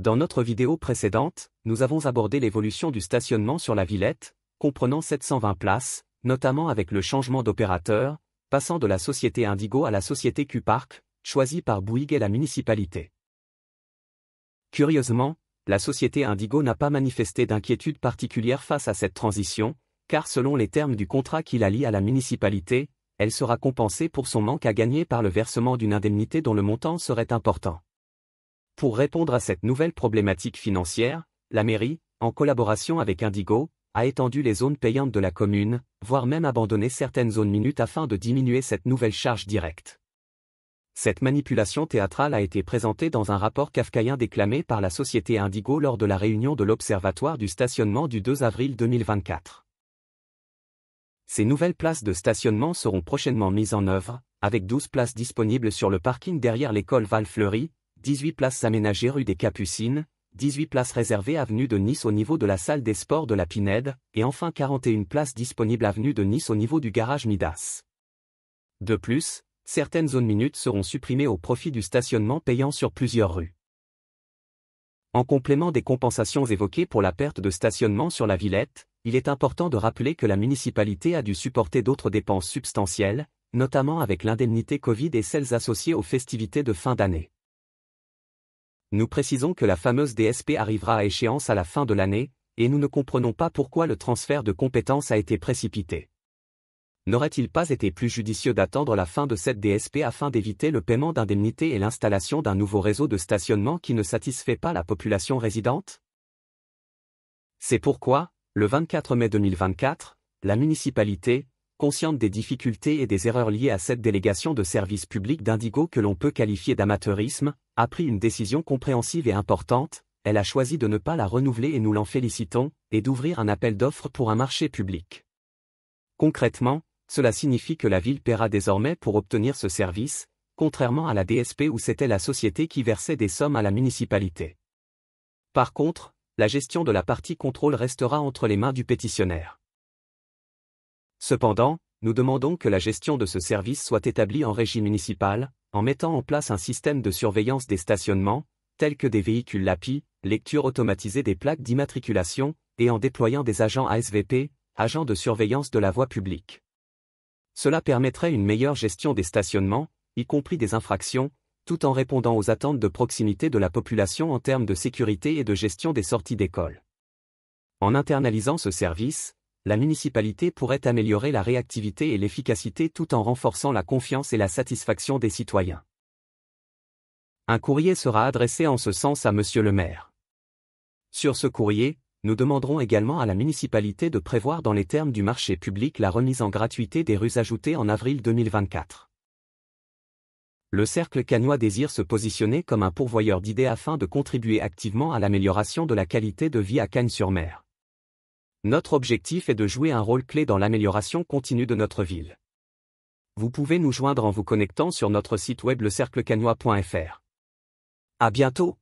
Dans notre vidéo précédente, nous avons abordé l'évolution du stationnement sur la Villette, comprenant 720 places, notamment avec le changement d'opérateur, passant de la société Indigo à la société Q-Park, choisie par Bouygues et la municipalité. Curieusement, la société Indigo n'a pas manifesté d'inquiétude particulière face à cette transition, car selon les termes du contrat qui la lie à la municipalité, elle sera compensée pour son manque à gagner par le versement d'une indemnité dont le montant serait important. Pour répondre à cette nouvelle problématique financière, la mairie, en collaboration avec Indigo, a étendu les zones payantes de la commune, voire même abandonné certaines zones minutes afin de diminuer cette nouvelle charge directe. Cette manipulation théâtrale a été présentée dans un rapport kafkaïen déclamé par la société Indigo lors de la réunion de l'Observatoire du stationnement du 2 avril 2024. Ces nouvelles places de stationnement seront prochainement mises en œuvre, avec 12 places disponibles sur le parking derrière l'école Val-Fleury, 18 places aménagées rue des Capucines, 18 places réservées avenue de Nice au niveau de la salle des sports de la Pinède, et enfin 41 places disponibles avenue de Nice au niveau du garage Midas. De plus, certaines zones minutes seront supprimées au profit du stationnement payant sur plusieurs rues. En complément des compensations évoquées pour la perte de stationnement sur la Villette, il est important de rappeler que la municipalité a dû supporter d'autres dépenses substantielles, notamment avec l'indemnité Covid et celles associées aux festivités de fin d'année. Nous précisons que la fameuse DSP arrivera à échéance à la fin de l'année, et nous ne comprenons pas pourquoi le transfert de compétences a été précipité. N'aurait-il pas été plus judicieux d'attendre la fin de cette DSP afin d'éviter le paiement d'indemnités et l'installation d'un nouveau réseau de stationnement qui ne satisfait pas la population résidente? C'est pourquoi, le 24 mai 2024, la municipalité, consciente des difficultés et des erreurs liées à cette délégation de service public d'Indigo que l'on peut qualifier d'amateurisme, a pris une décision compréhensive et importante. Elle a choisi de ne pas la renouveler et nous l'en félicitons, et d'ouvrir un appel d'offres pour un marché public. Concrètement, cela signifie que la ville paiera désormais pour obtenir ce service, contrairement à la DSP où c'était la société qui versait des sommes à la municipalité. Par contre, la gestion de la partie contrôle restera entre les mains du pétitionnaire. Cependant, nous demandons que la gestion de ce service soit établie en régie municipale, en mettant en place un système de surveillance des stationnements, tels que des véhicules LAPI, lecture automatisée des plaques d'immatriculation, et en déployant des agents ASVP, agents de surveillance de la voie publique. Cela permettrait une meilleure gestion des stationnements, y compris des infractions, tout en répondant aux attentes de proximité de la population en termes de sécurité et de gestion des sorties d'école. En internalisant ce service, la municipalité pourrait améliorer la réactivité et l'efficacité tout en renforçant la confiance et la satisfaction des citoyens. Un courrier sera adressé en ce sens à Monsieur le maire. Sur ce courrier, nous demanderons également à la municipalité de prévoir dans les termes du marché public la remise en gratuité des rues ajoutées en avril 2024. Le Cercle Cagnois désire se positionner comme un pourvoyeur d'idées afin de contribuer activement à l'amélioration de la qualité de vie à Cagnes-sur-Mer. Notre objectif est de jouer un rôle clé dans l'amélioration continue de notre ville. Vous pouvez nous joindre en vous connectant sur notre site web lecerclecagnois.fr. À bientôt!